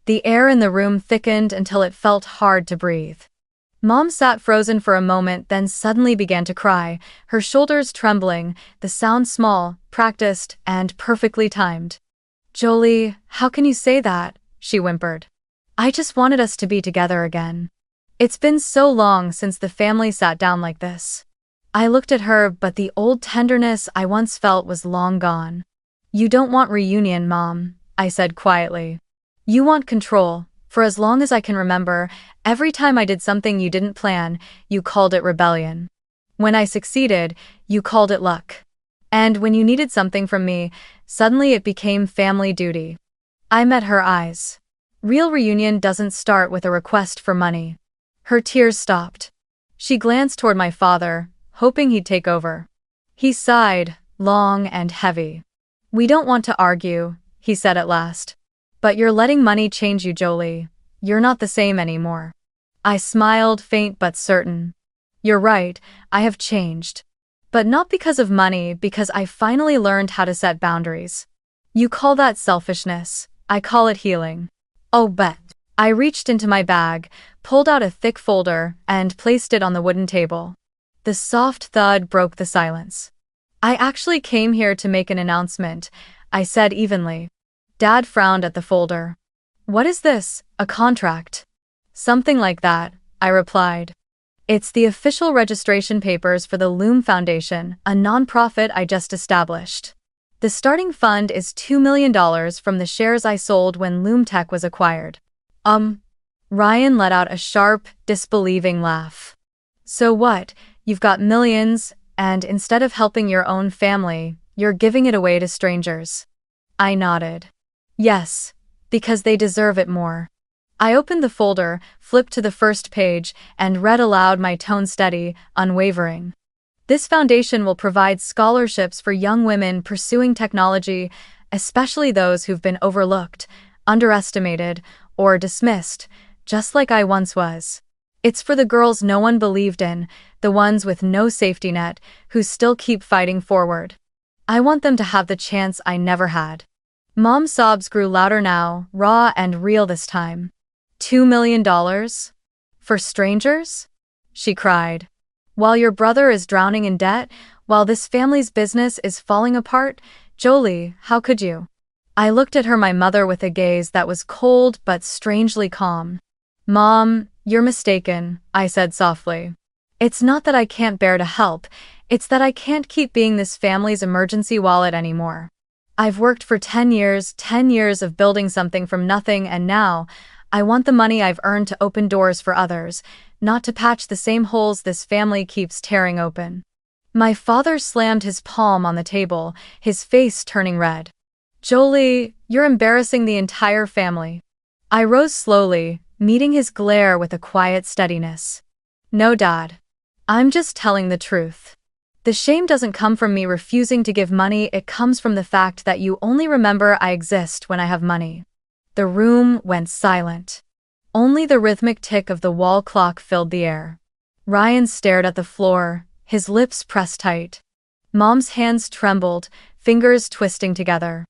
Speaker 1: The air in the room thickened until it felt hard to breathe. Mom sat frozen for a moment, then suddenly began to cry, her shoulders trembling, the sound small, practiced, and perfectly timed. "Jolie, how can you say that?" she whimpered. "I just wanted us to be together again. It's been so long since the family sat down like this." I looked at her, but the old tenderness I once felt was long gone. "You don't want reunion, Mom," I said quietly. "You want control. For as long as I can remember, every time I did something you didn't plan, you called it rebellion. When I succeeded, you called it luck. And when you needed something from me, suddenly it became family duty. I met her eyes. Real reunion doesn't start with a request for money. Her tears stopped. She glanced toward my father, hoping he'd take over. He sighed, long and heavy. We don't want to argue, he said at last. But you're letting money change you, Jolie. You're not the same anymore. I smiled, faint but certain. You're right, I have changed. But not because of money, because I finally learned how to set boundaries. You call that selfishness, I call it healing. Oh, but. I reached into my bag, pulled out a thick folder, and placed it on the wooden table. The soft thud broke the silence. I actually came here to make an announcement, I said evenly. Dad frowned at the folder. What is this, a contract? Something like that, I replied. It's the official registration papers for the Loom Foundation, a nonprofit I just established. The starting fund is $2 million from the shares I sold when Loom Tech was acquired. Ryan let out a sharp, disbelieving laugh. So what, you've got millions, and instead of helping your own family, you're giving it away to strangers. I nodded. Yes, because they deserve it more. I opened the folder, flipped to the first page, and read aloud, my tone steady, unwavering. This foundation will provide scholarships for young women pursuing technology, especially those who've been overlooked, underestimated, or dismissed, just like I once was. It's for the girls no one believed in, the ones with no safety net, who still keep fighting forward. I want them to have the chance I never had. Mom's sobs grew louder now, raw and real this time. $2 million? For strangers? She cried. While your brother is drowning in debt, while this family's business is falling apart, Jolie, how could you? I looked at her, my mother, with a gaze that was cold but strangely calm. Mom, you're mistaken, I said softly. It's not that I can't bear to help, it's that I can't keep being this family's emergency wallet anymore. I've worked for 10 years of building something from nothing, and now, I want the money I've earned to open doors for others, not to patch the same holes this family keeps tearing open. My father slammed his palm on the table, his face turning red. Jolie, you're embarrassing the entire family. I rose slowly, meeting his glare with a quiet steadiness. No, Dad. I'm just telling the truth. The shame doesn't come from me refusing to give money, it comes from the fact that you only remember I exist when I have money. The room went silent. Only the rhythmic tick of the wall clock filled the air. Ryan stared at the floor, his lips pressed tight. Mom's hands trembled, fingers twisting together.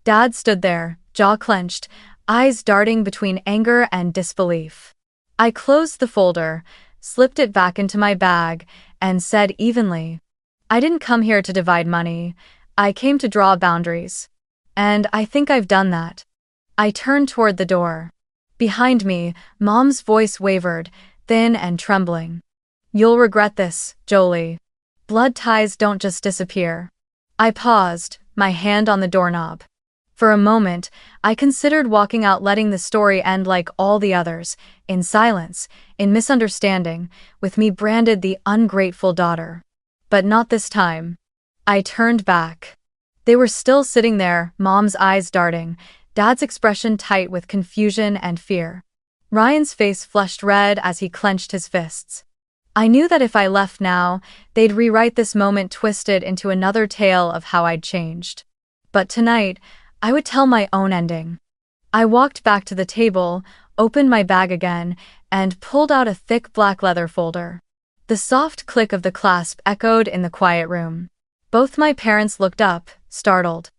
Speaker 1: Dad stood there, jaw clenched, eyes darting between anger and disbelief. I closed the folder, slipped it back into my bag, and said evenly, I didn't come here to divide money, I came to draw boundaries. And I think I've done that. I turned toward the door. Behind me, Mom's voice wavered, thin and trembling. You'll regret this, Jolie. Blood ties don't just disappear. I paused, my hand on the doorknob. For a moment, I considered walking out, letting the story end like all the others, in silence, in misunderstanding, with me branded the ungrateful daughter. But not this time. I turned back. They were still sitting there, Mom's eyes darting, Dad's expression tight with confusion and fear. Ryan's face flushed red as he clenched his fists. I knew that if I left now, they'd rewrite this moment, twisted into another tale of how I'd changed. But tonight, I would tell my own ending. I walked back to the table, opened my bag again, and pulled out a thick black leather folder. The soft click of the clasp echoed in the quiet room. Both my parents looked up, startled.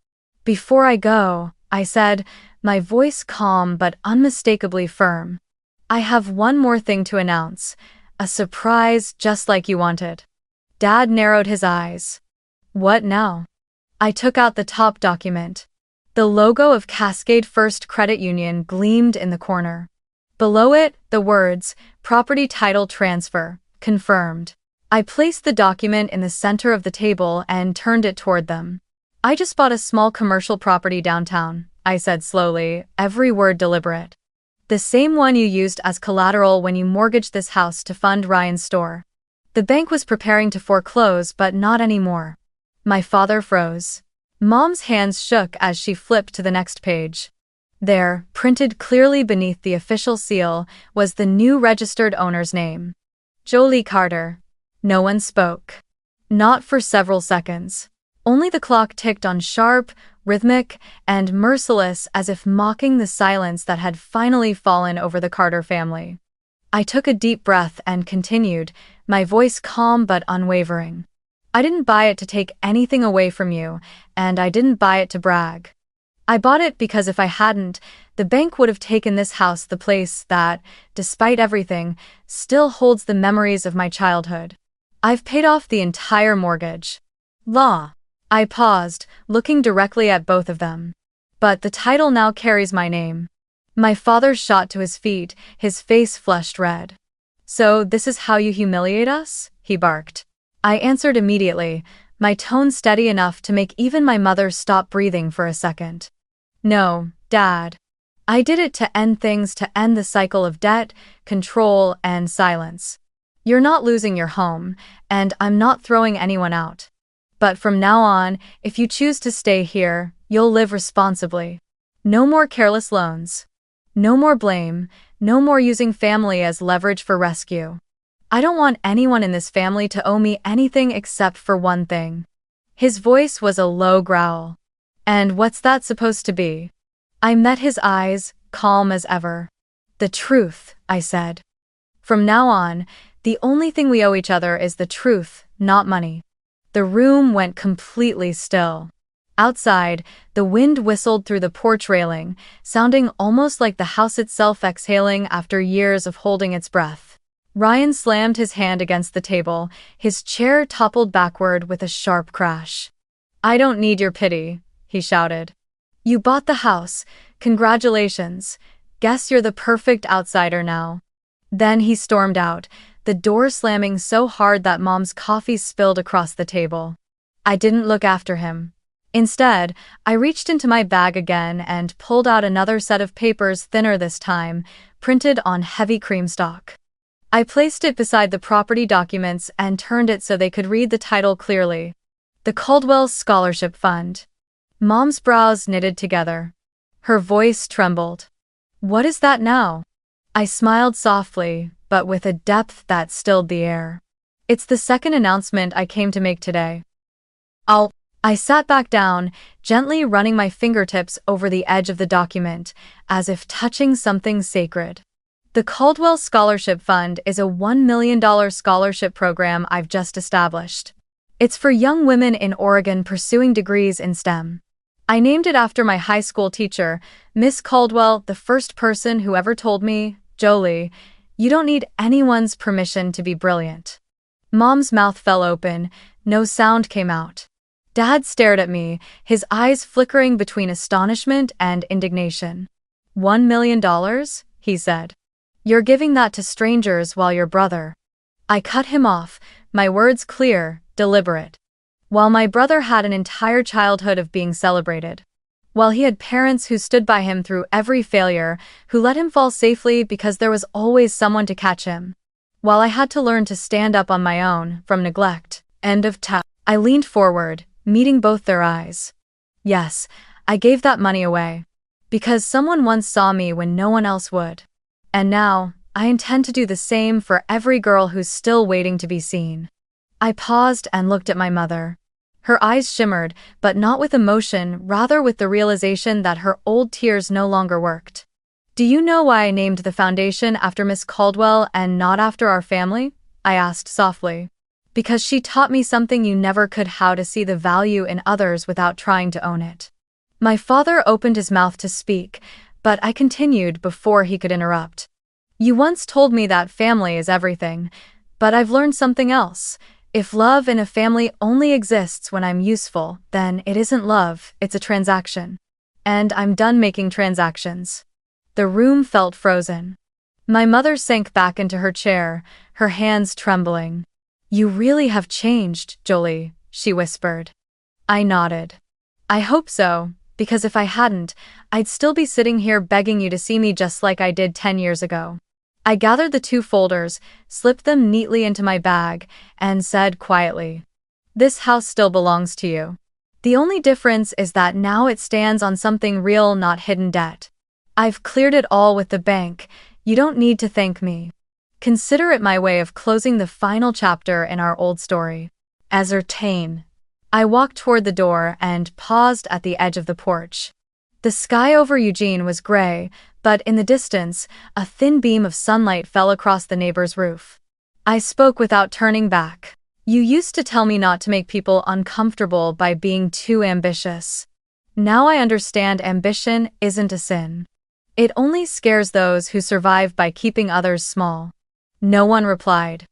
Speaker 1: Before I go, I said, my voice calm but unmistakably firm. I have one more thing to announce. A surprise just like you wanted. Dad narrowed his eyes. What now? I took out the top document. The logo of Cascade First Credit Union gleamed in the corner. Below it, the words, property title transfer, confirmed. I placed the document in the center of the table and turned it toward them. I just bought a small commercial property downtown, I said slowly, every word deliberate. The same one you used as collateral when you mortgaged this house to fund Ryan's store. The bank was preparing to foreclose, but not anymore. My father froze. Mom's hands shook as she flipped to the next page. There, printed clearly beneath the official seal, was the new registered owner's name. Jolie Carter. No one spoke. Not for several seconds. Only the clock ticked on, sharp, rhythmic, and merciless, as if mocking the silence that had finally fallen over the Carter family. I took a deep breath and continued, my voice calm but unwavering. I didn't buy it to take anything away from you, and I didn't buy it to brag. I bought it because if I hadn't, the bank would have taken this house, the place that, despite everything, still holds the memories of my childhood. I've paid off the entire mortgage. Law. I paused, looking directly at both of them. But the title now carries my name. My father shot to his feet, his face flushed red. So this is how you humiliate us? He barked. I answered immediately, my tone steady enough to make even my mother stop breathing for a second. No, Dad. I did it to end things, to end the cycle of debt, control, and silence. You're not losing your home, and I'm not throwing anyone out. But from now on, if you choose to stay here, you'll live responsibly. No more careless loans. No more blame, no more using family as leverage for rescue. I don't want anyone in this family to owe me anything except for one thing. His voice was a low growl. And what's that supposed to be? I met his eyes, calm as ever. The truth, I said. From now on, the only thing we owe each other is the truth, not money. The room went completely still. Outside, the wind whistled through the porch railing, sounding almost like the house itself exhaling after years of holding its breath. Ryan slammed his hand against the table, his chair toppled backward with a sharp crash. I don't need your pity, he shouted. You bought the house, congratulations. Guess you're the perfect outsider now. Then he stormed out, the door slamming so hard that Mom's coffee spilled across the table. I didn't look after him. Instead, I reached into my bag again and pulled out another set of papers, thinner this time, printed on heavy cream stock. I placed it beside the property documents and turned it so they could read the title clearly. The Caldwell Scholarship Fund. Mom's brows knitted together. Her voice trembled. What is that now? I smiled softly, but with a depth that stilled the air. It's the second announcement I came to make today. I sat back down, gently running my fingertips over the edge of the document, as if touching something sacred. The Caldwell Scholarship Fund is a $1 million scholarship program I've just established. It's for young women in Oregon pursuing degrees in STEM. I named it after my high school teacher, Miss Caldwell, the first person who ever told me, Jolie, you don't need anyone's permission to be brilliant. Mom's mouth fell open, no sound came out. Dad stared at me, his eyes flickering between astonishment and indignation. $1 million? He said. You're giving that to strangers while your brother. I cut him off, my words clear, deliberate. While my brother had an entire childhood of being celebrated. While he had parents who stood by him through every failure, who let him fall safely because there was always someone to catch him. While I had to learn to stand up on my own, from neglect. End of tap. I leaned forward, meeting both their eyes. Yes, I gave that money away. Because someone once saw me when no one else would. And now, I intend to do the same for every girl who's still waiting to be seen. I paused and looked at my mother. Her eyes shimmered, but not with emotion, rather with the realization that her old tears no longer worked. Do you know why I named the foundation after Miss Caldwell and not after our family? I asked softly. Because she taught me something you never could: how to see the value in others without trying to own it. My father opened his mouth to speak, but I continued before he could interrupt. You once told me that family is everything, but I've learned something else. If love in a family only exists when I'm useful, then it isn't love, it's a transaction. And I'm done making transactions. The room felt frozen. My mother sank back into her chair, her hands trembling. You really have changed, Jolie, she whispered. I nodded. I hope so, because if I hadn't, I'd still be sitting here begging you to see me just like I did 10 years ago. I gathered the two folders, slipped them neatly into my bag, and said quietly, "This house still belongs to you. The only difference is that now it stands on something real, not hidden debt. I've cleared it all with the bank. You don't need to thank me. Consider it my way of closing the final chapter in our old story." Ascertain. I walked toward the door and paused at the edge of the porch. The sky over Eugene was gray, but in the distance, a thin beam of sunlight fell across the neighbor's roof. I spoke without turning back. "You used to tell me not to make people uncomfortable by being too ambitious. Now I understand ambition isn't a sin. It only scares those who survive by keeping others small." No one replied.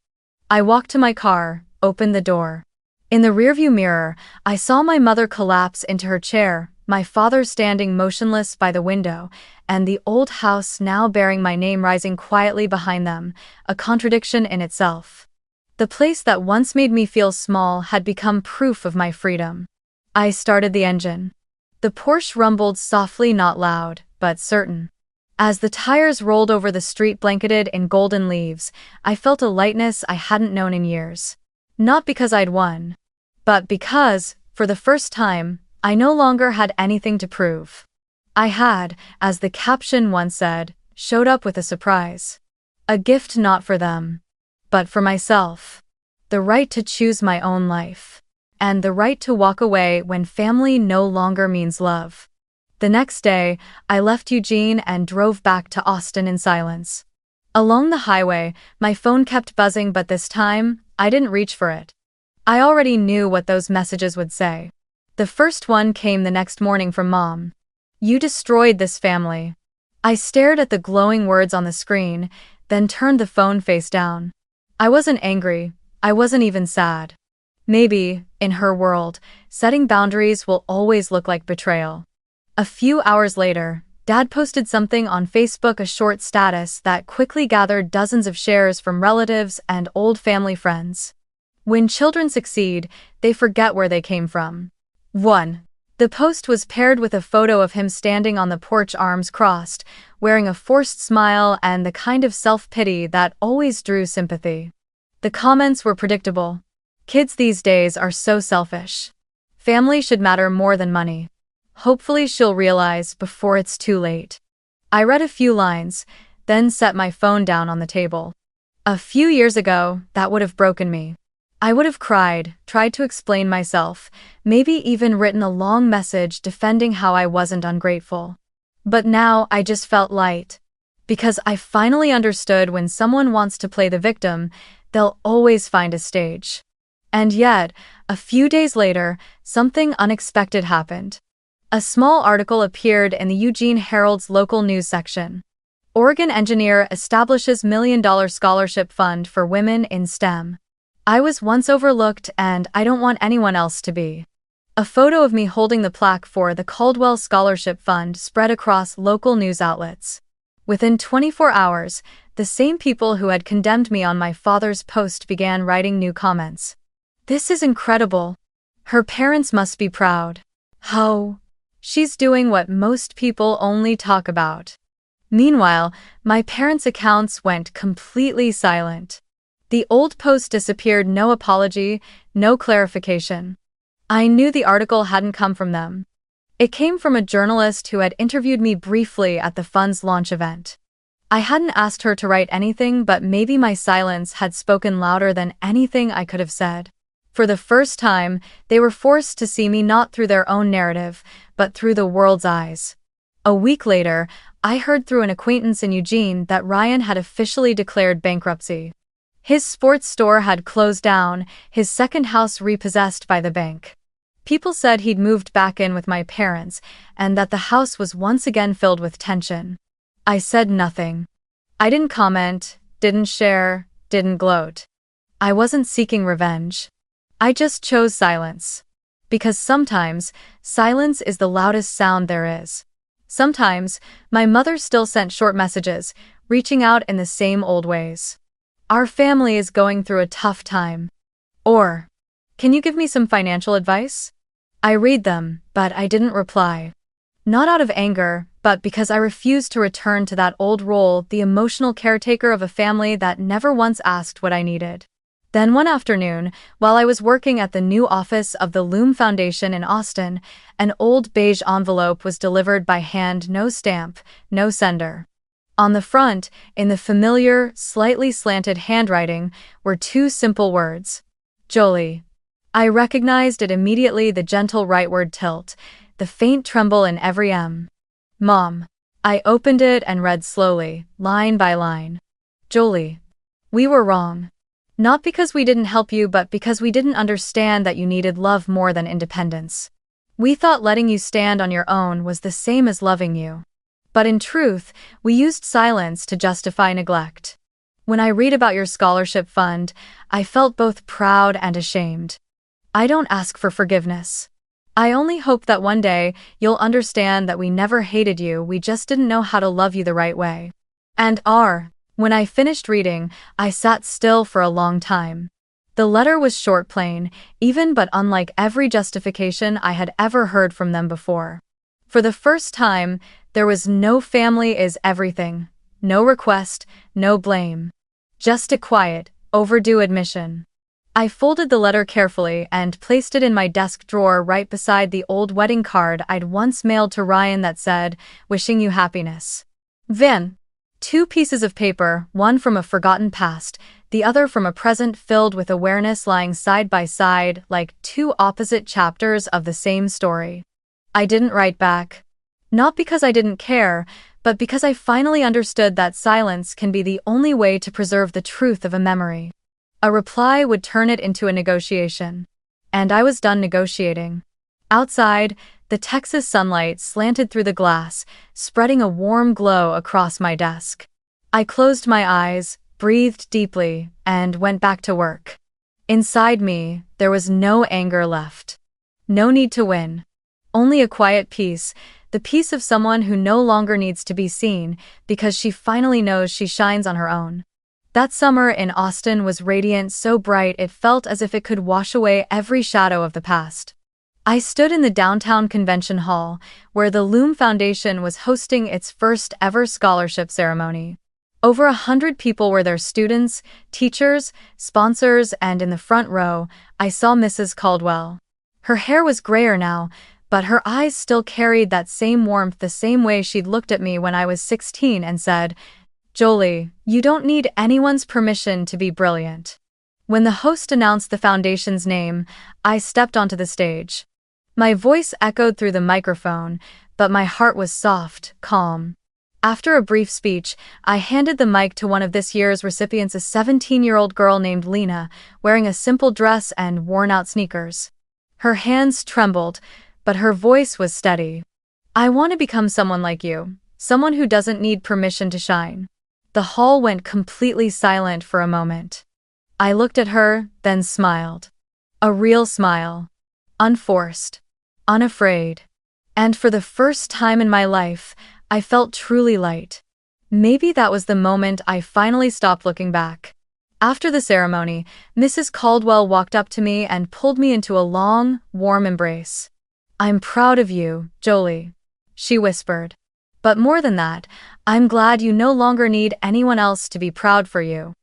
Speaker 1: I walked to my car, opened the door. In the rearview mirror, I saw my mother collapse into her chair, my father standing motionless by the window, and the old house now bearing my name rising quietly behind them, a contradiction in itself. The place that once made me feel small had become proof of my freedom. I started the engine. The Porsche rumbled softly, not loud, but certain. As the tires rolled over the street blanketed in golden leaves, I felt a lightness I hadn't known in years. Not because I'd won, but because, for the first time, I no longer had anything to prove. I had, as the caption once said, showed up with a surprise. A gift not for them, but for myself. The right to choose my own life. And the right to walk away when family no longer means love. The next day, I left Eugene and drove back to Austin in silence. Along the highway, my phone kept buzzing, but this time, I didn't reach for it. I already knew what those messages would say. The first one came the next morning from Mom. "You destroyed this family." I stared at the glowing words on the screen, then turned the phone face down. I wasn't angry, I wasn't even sad. Maybe, in her world, setting boundaries will always look like betrayal. A few hours later, Dad posted something on Facebook, a short status that quickly gathered dozens of shares from relatives and old family friends. When children succeed, they forget where they came from. 1. The post was paired with a photo of him standing on the porch, arms crossed, wearing a forced smile and the kind of self-pity that always drew sympathy. The comments were predictable. "Kids these days are so selfish. Family should matter more than money. Hopefully she'll realize before it's too late." I read a few lines, then set my phone down on the table. A few years ago, that would have broken me. I would have cried, tried to explain myself, maybe even written a long message defending how I wasn't ungrateful. But now I just felt light. Because I finally understood when someone wants to play the victim, they'll always find a stage. And yet, a few days later, something unexpected happened. A small article appeared in the Eugene Herald's local news section. Oregon engineer establishes $1 million scholarship fund for women in STEM. I was once overlooked, and I don't want anyone else to be. A photo of me holding the plaque for the Caldwell Scholarship Fund spread across local news outlets. Within 24 hours, the same people who had condemned me on my father's post began writing new comments. "This is incredible. Her parents must be proud. How? She's doing what most people only talk about." Meanwhile, my parents' accounts went completely silent. The old post disappeared, no apology, no clarification. I knew the article hadn't come from them. It came from a journalist who had interviewed me briefly at the fund's launch event. I hadn't asked her to write anything, but maybe my silence had spoken louder than anything I could have said. For the first time, they were forced to see me not through their own narrative, but through the world's eyes. A week later, I heard through an acquaintance in Eugene that Ryan had officially declared bankruptcy. His sports store had closed down, his second house repossessed by the bank. People said he'd moved back in with my parents, and that the house was once again filled with tension. I said nothing. I didn't comment, didn't share, didn't gloat. I wasn't seeking revenge. I just chose silence. Because sometimes, silence is the loudest sound there is. Sometimes, my mother still sent short messages, reaching out in the same old ways. "Our family is going through a tough time." Or, "Can you give me some financial advice?" I read them, but I didn't reply. Not out of anger, but because I refused to return to that old role, the emotional caretaker of a family that never once asked what I needed. Then one afternoon, while I was working at the new office of the Loom Foundation in Austin, an old beige envelope was delivered by hand, no stamp, no sender. On the front, in the familiar, slightly slanted handwriting, were two simple words. Jolie. I recognized it immediately, the gentle rightward tilt, the faint tremble in every M. Mom. I opened it and read slowly, line by line. Jolie. We were wrong. Not because we didn't help you, but because we didn't understand that you needed love more than independence. We thought letting you stand on your own was the same as loving you. But in truth, we used silence to justify neglect. When I read about your scholarship fund, I felt both proud and ashamed. I don't ask for forgiveness. I only hope that one day you'll understand that we never hated you, we just didn't know how to love you the right way. When I finished reading, I sat still for a long time. The letter was short, plain, even, but unlike every justification I had ever heard from them before. For the first time, there was no family is everything, no request, no blame. Just a quiet, overdue admission. I folded the letter carefully and placed it in my desk drawer right beside the old wedding card I'd once mailed to Ryan that said, "Wishing you happiness." Then, two pieces of paper, one from a forgotten past, the other from a present filled with awareness, lying side by side like two opposite chapters of the same story. I didn't write back. Not because I didn't care, but because I finally understood that silence can be the only way to preserve the truth of a memory. A reply would turn it into a negotiation. And I was done negotiating. Outside, the Texas sunlight slanted through the glass, spreading a warm glow across my desk. I closed my eyes, breathed deeply, and went back to work. Inside me, there was no anger left. No need to win. Only a quiet peace, the peace of someone who no longer needs to be seen because she finally knows she shines on her own. That summer in Austin was radiant, so bright it felt as if it could wash away every shadow of the past. I stood in the downtown convention hall, where the Loom Foundation was hosting its first ever scholarship ceremony. Over 100 people were there, students, teachers, sponsors, and in the front row, I saw Mrs. Caldwell. Her hair was grayer now, but her eyes still carried that same warmth, the same way she'd looked at me when I was 16 and said, "Jolie, you don't need anyone's permission to be brilliant." When the host announced the foundation's name, I stepped onto the stage. My voice echoed through the microphone, but my heart was soft, calm. After a brief speech, I handed the mic to one of this year's recipients, a 17-year-old girl named Lena, wearing a simple dress and worn-out sneakers. Her hands trembled, but her voice was steady. "I want to become someone like you, someone who doesn't need permission to shine." The hall went completely silent for a moment. I looked at her, then smiled. A real smile. Unforced. Unafraid. And for the first time in my life, I felt truly light. Maybe that was the moment I finally stopped looking back. After the ceremony, Mrs. Caldwell walked up to me and pulled me into a long, warm embrace. "I'm proud of you, Jolie," she whispered. "But more than that, I'm glad you no longer need anyone else to be proud for you."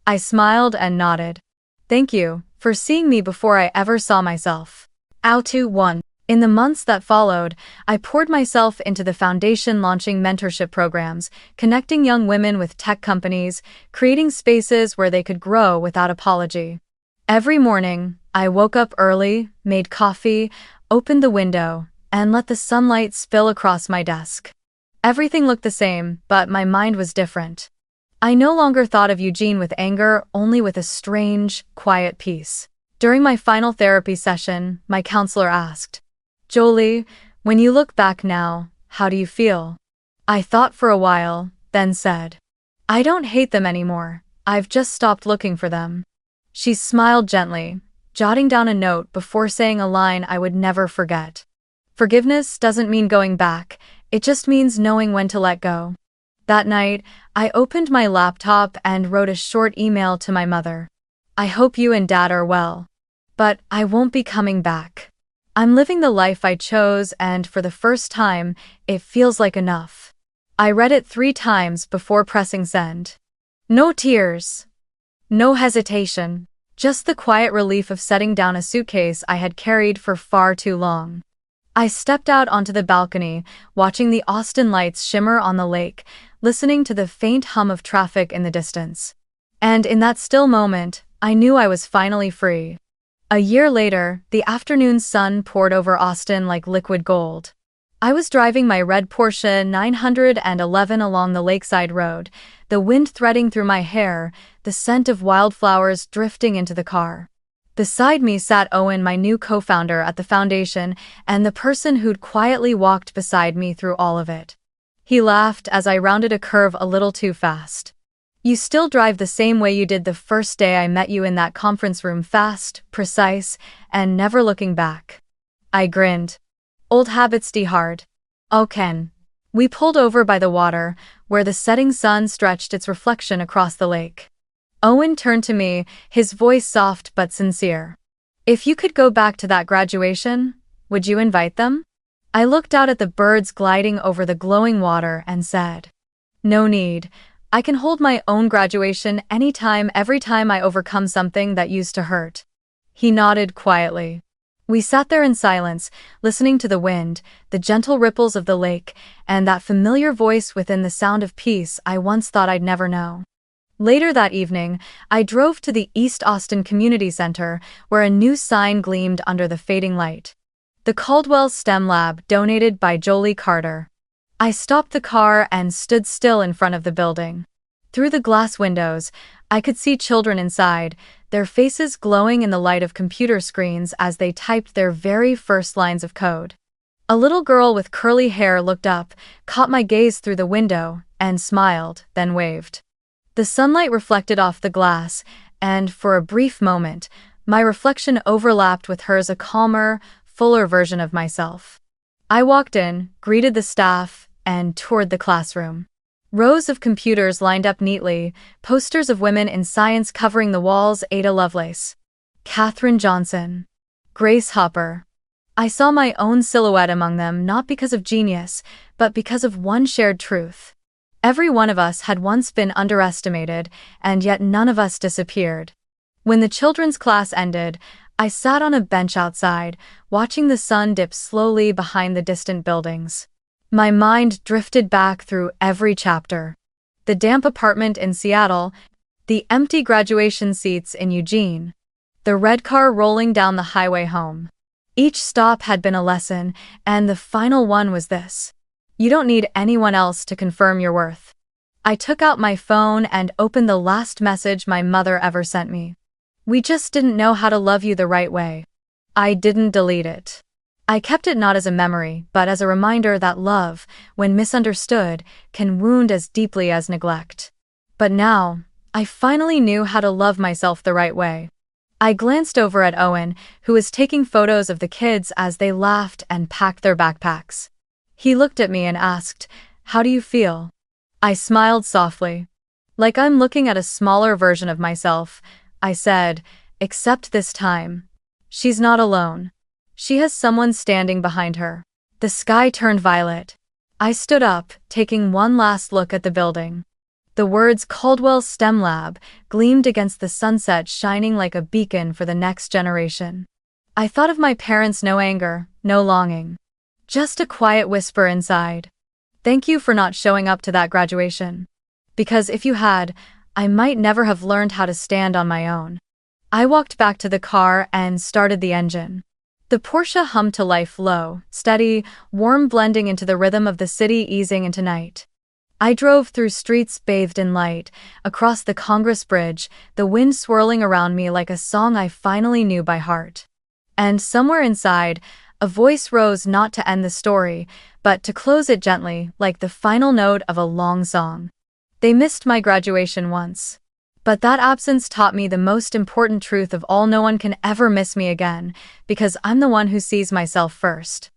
Speaker 1: I smiled and nodded. "Thank you for seeing me before I ever saw myself." In the months that followed, I poured myself into the foundation, launching mentorship programs, connecting young women with tech companies, creating spaces where they could grow without apology. Every morning, I woke up early, made coffee, opened the window, and let the sunlight spill across my desk. Everything looked the same, but my mind was different. I no longer thought of Eugene with anger, only with a strange, quiet peace. During my final therapy session, my counselor asked, "Jolie, when you look back now, how do you feel?" I thought for a while, then said, "I don't hate them anymore, I've just stopped looking for them." She smiled gently, jotting down a note before saying a line I would never forget. "Forgiveness doesn't mean going back, it just means knowing when to let go." That night, I opened my laptop and wrote a short email to my mother. "I hope you and Dad are well. But I won't be coming back. I'm living the life I chose, and for the first time, it feels like enough. I read it 3 times before pressing send. No tears. No hesitation. Just the quiet relief of setting down a suitcase I had carried for far too long. I stepped out onto the balcony, watching the Austin lights shimmer on the lake, listening to the faint hum of traffic in the distance. And in that still moment, I knew I was finally free. A year later, the afternoon sun poured over Austin like liquid gold. I was driving my red Porsche 911 along the lakeside road, the wind threading through my hair, the scent of wildflowers drifting into the car. Beside me sat Owen, my new co-founder at the foundation, and the person who'd quietly walked beside me through all of it. He laughed as I rounded a curve a little too fast. You still drive the same way you did the first day I met you in that conference room, fast, precise, and never looking back. I grinned. Old habits die hard. Oh, Ken. We pulled over by the water, where the setting sun stretched its reflection across the lake. Owen turned to me, his voice soft but sincere. If you could go back to that graduation, would you invite them? I looked out at the birds gliding over the glowing water and said, no need. I can hold my own graduation anytime, every time I overcome something that used to hurt. He nodded quietly. We sat there in silence, listening to the wind, the gentle ripples of the lake, and that familiar voice within the sound of peace I once thought I'd never know. Later that evening, I drove to the East Austin Community Center, where a new sign gleamed under the fading light. The Caldwell STEM Lab, donated by Jolie Carter. I stopped the car and stood still in front of the building. Through the glass windows, I could see children inside, their faces glowing in the light of computer screens as they typed their very first lines of code. A little girl with curly hair looked up, caught my gaze through the window, and smiled, then waved. The sunlight reflected off the glass, and for a brief moment, my reflection overlapped with hers, a calmer, fuller version of myself. I walked in, greeted the staff, and toured the classroom. Rows of computers lined up neatly, posters of women in science covering the walls: Ada Lovelace, Katherine Johnson, Grace Hopper. I saw my own silhouette among them, not because of genius, but because of one shared truth. Every one of us had once been underestimated, and yet none of us disappeared. When the children's class ended, I sat on a bench outside, watching the sun dip slowly behind the distant buildings. My mind drifted back through every chapter. The damp apartment in Seattle, the empty graduation seats in Eugene, the red car rolling down the highway home. Each stop had been a lesson, and the final one was this: you don't need anyone else to confirm your worth. I took out my phone and opened the last message my mother ever sent me. We just didn't know how to love you the right way. I didn't delete it. I kept it not as a memory, but as a reminder that love, when misunderstood, can wound as deeply as neglect. But now, I finally knew how to love myself the right way. I glanced over at Owen, who was taking photos of the kids as they laughed and packed their backpacks. He looked at me and asked, "How do you feel?" I smiled softly. "Like I'm looking at a smaller version of myself," I said, "except this time. She's not alone. She has someone standing behind her." The sky turned violet. I stood up, taking one last look at the building. The words Caldwell STEM Lab gleamed against the sunset, shining like a beacon for the next generation. I thought of my parents, no anger, no longing. Just a quiet whisper inside. Thank you for not showing up to that graduation. Because if you had, I might never have learned how to stand on my own. I walked back to the car and started the engine. The Porsche hummed to life, low, steady, warm, blending into the rhythm of the city, easing into night. I drove through streets bathed in light, across the Congress Bridge, the wind swirling around me like a song I finally knew by heart. And somewhere inside, a voice rose, not to end the story, but to close it gently, like the final note of a long song. They missed my graduation once. But that absence taught me the most important truth of all: no one can ever miss me again, because I'm the one who sees myself first.